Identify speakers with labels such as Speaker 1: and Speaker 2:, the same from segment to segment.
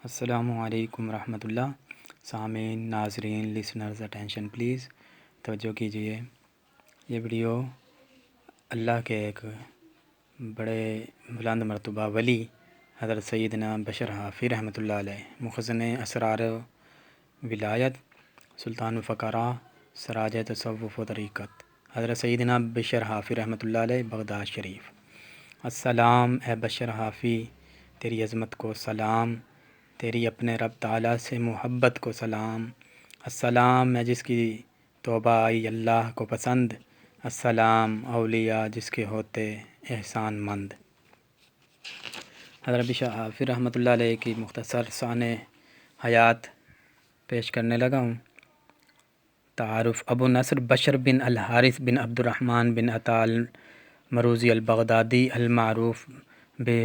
Speaker 1: السلام علیکم ورحمۃ اللہ۔ سامعین، ناظرین، لسنرز، اٹینشن پلیز، توجہ کیجیے۔ یہ ویڈیو اللہ کے ایک بڑے بلند مرتبہ ولی حضرت سیدنا بشر حافی رحمۃ اللہ علیہ، مخزن اسرار ولایت، سلطان الفقراء، سراج تصوف و طریقت، حضرت سیدنا بشر حافی رحمۃ اللہ علیہ، بغداد شریف۔ السلام اے بشر حافی، تیری عظمت کو سلام، تیری اپنے رب تعالیٰ سے محبت کو سلام۔ السلام ہے جس کی توبہ آئی اللہ کو پسند، السلام اولیاء جس کے ہوتے احسان مند۔ حضرت بشر حافی رحمۃ اللہ علیہ کی مختصر شان حیات پیش کرنے لگا ہوں۔ تعارف: ابو نصر بشر بن الحارث بن عبد الرحمن بن عطا المروزی البغدادی المعروف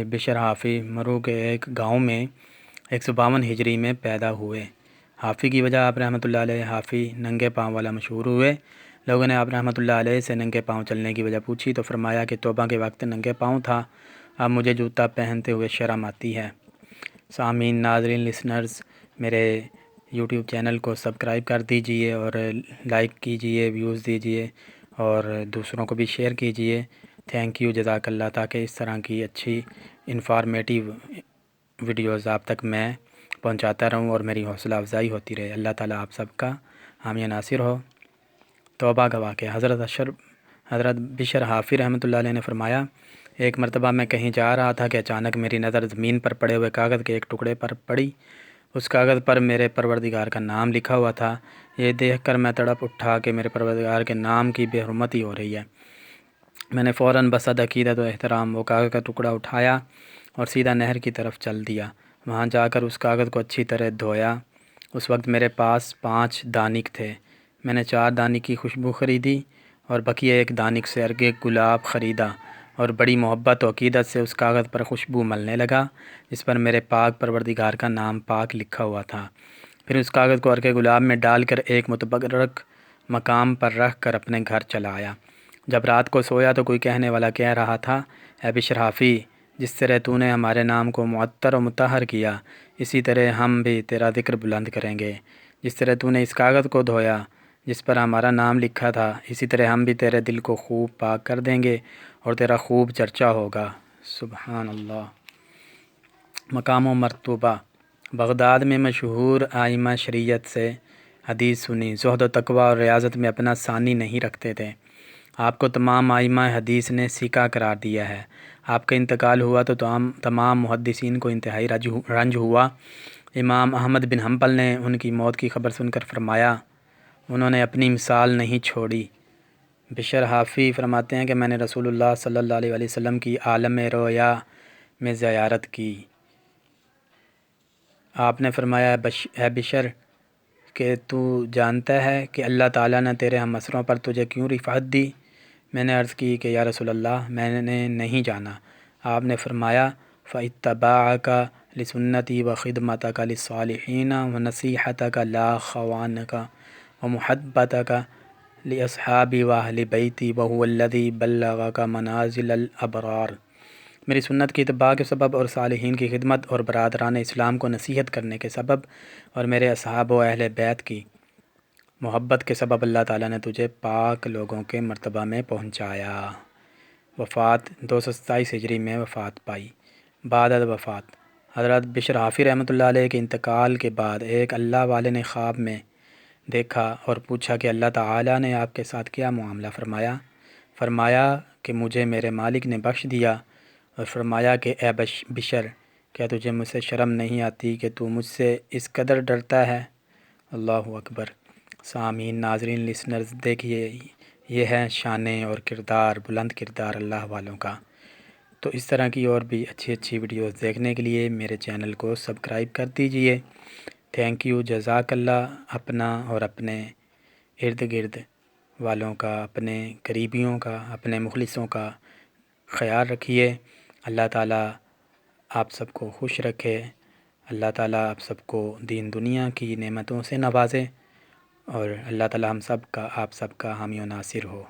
Speaker 1: بشر حافی مرو کے ایک گاؤں میں 152 ہجری میں پیدا ہوئے۔ حافی کی وجہ آپ رحمۃ اللہ علیہ حافی ننگے پاؤں والا مشہور ہوئے۔ لوگوں نے آپ رحمۃ اللہ علیہ سے ننگے پاؤں چلنے کی وجہ پوچھی تو فرمایا کہ توبہ کے وقت ننگے پاؤں تھا، اب مجھے جوتا پہنتے ہوئے شرم آتی ہے۔ سامعین، ناظرین، لسنرز، میرے یوٹیوب چینل کو سبسکرائب کر دیجئے اور لائک کیجئے، ویوز دیجئے اور دوسروں کو بھی شیئر کیجئے۔ تھینک یو، جزاک اللہ، تاکہ اس طرح کی اچھی انفارمیٹیو ویڈیوز آپ تک میں پہنچاتا رہوں اور میری حوصلہ افزائی ہوتی رہے۔ اللہ تعالیٰ آپ سب کا حامی ناصر ہو۔ توبہ کا واقعہ: حضرت بشر حافی رحمۃ اللہ علیہ نے فرمایا، ایک مرتبہ میں کہیں جا رہا تھا کہ اچانک میری نظر زمین پر پڑے ہوئے کاغذ کے ایک ٹکڑے پر پڑی۔ اس کاغذ پر میرے پروردگار کا نام لکھا ہوا تھا۔ یہ دیکھ کر میں تڑپ اٹھا کہ میرے پروردگار کے نام کی بے حرمتی ہو رہی ہے۔ میں نے فوراً بصد عقیدت و احترام وہ کاغذ کا ٹکڑا اٹھایا اور سیدھا نہر کی طرف چل دیا۔ وہاں جا کر اس کاغذ کو اچھی طرح دھویا۔ اس وقت میرے پاس 5 دانک تھے۔ میں نے 4 دانک کی خوشبو خریدی اور بقیہ 1 دانک سے ارگ گلاب خریدا اور بڑی محبت و عقیدت سے اس کاغذ پر خوشبو ملنے لگا جس پر میرے پاک پروردگار کا نام پاک لکھا ہوا تھا۔ پھر اس کاغذ کو ارگ گلاب میں ڈال کر ایک متبرک مقام پر رکھ کر اپنے گھر چلا آیا۔ جب رات کو سویا تو کوئی کہنے والا کہہ رہا تھا، اے بشر حافی، جس طرح تو نے ہمارے نام کو معطر و مطہر کیا، اسی طرح ہم بھی تیرا ذکر بلند کریں گے۔ جس طرح تو نے اس کاغذ کو دھویا جس پر ہمارا نام لکھا تھا، اسی طرح ہم بھی تیرے دل کو خوب پاک کر دیں گے اور تیرا خوب چرچا ہوگا۔ سبحان اللہ۔ مقام و مرتبہ: بغداد میں مشہور ائمہ شریعت سے حدیث سنی، زہد و تقوی اور ریاضت میں اپنا ثانی نہیں رکھتے تھے۔ آپ کو تمام ائمہ حدیث نے ثقہ قرار دیا ہے۔ آپ کا انتقال ہوا تو تمام محدثین کو انتہائی رنج ہوا۔ امام احمد بن حنبل نے ان کی موت کی خبر سن کر فرمایا، انہوں نے اپنی مثال نہیں چھوڑی۔ بشر حافی فرماتے ہیں کہ میں نے رسول اللہ صلی اللہ علیہ وسلم کی عالم رویا میں زیارت کی۔ آپ نے فرمایا، اے بشر، کہ تو جانتا ہے کہ اللہ تعالیٰ نے تیرے ہم عصروں پر تجھے کیوں رفعت دی؟ میں نے عرض کی کہ یا رسول اللہ، میں نے نہیں جانا۔ آپ نے فرمایا، فَإِتَّبَاعَكَ لِسُنَّتِي وَخِدْمَتَكَ لِلصَّالِحِينَ وَنَصِيحَتَكَ لِأَخْوَانِكَ وَمُحَبَّتَكَ لِأَصْحَابِي وَأَهْلِ بَيْتِي وَهُوَ الَّذِي بَلَّغَكَ مَنَازِلَ الْأَبْرَارِ۔ میری سنت کی اتباع کے سبب اور صالحین کی خدمت اور برادران اسلام کو نصیحت کرنے کے سبب اور میرے اصحاب و اہل بیت کی محبت کے سبب اللہ تعالیٰ نے تجھے پاک لوگوں کے مرتبہ میں پہنچایا۔ وفات: 227 ہجری میں وفات پائی۔ بعد از وفات: حضرت بشر حافی رحمۃ اللہ علیہ کے انتقال کے بعد ایک اللہ والے نے خواب میں دیکھا اور پوچھا کہ اللہ تعالیٰ نے آپ کے ساتھ کیا معاملہ؟ فرمایا کہ مجھے میرے مالک نے بخش دیا، اور فرمایا کہ اے بشر، کیا تجھے مجھ سے شرم نہیں آتی کہ تو مجھ سے اس قدر ڈرتا ہے؟ اللہ اکبر۔ سامعین، ناظرین، لسنرز، دیکھیے، یہ ہے شان اور کردار، بلند کردار اللہ والوں کا۔ تو اس طرح کی اور بھی اچھی ویڈیوز دیکھنے کے لیے میرے چینل کو سبسکرائب کر دیجئے۔ تھینک یو، جزاک اللہ۔ اپنا اور اپنے ارد گرد والوں کا، اپنے قریبیوں کا، اپنے مخلصوں کا خیال رکھیے۔ اللہ تعالیٰ آپ سب کو خوش رکھے۔ اللہ تعالیٰ آپ سب کو دین دنیا کی نعمتوں سے نوازے، اور اللہ تعالیٰ ہم سب کا، آپ سب کا حامی و ناصر ہو۔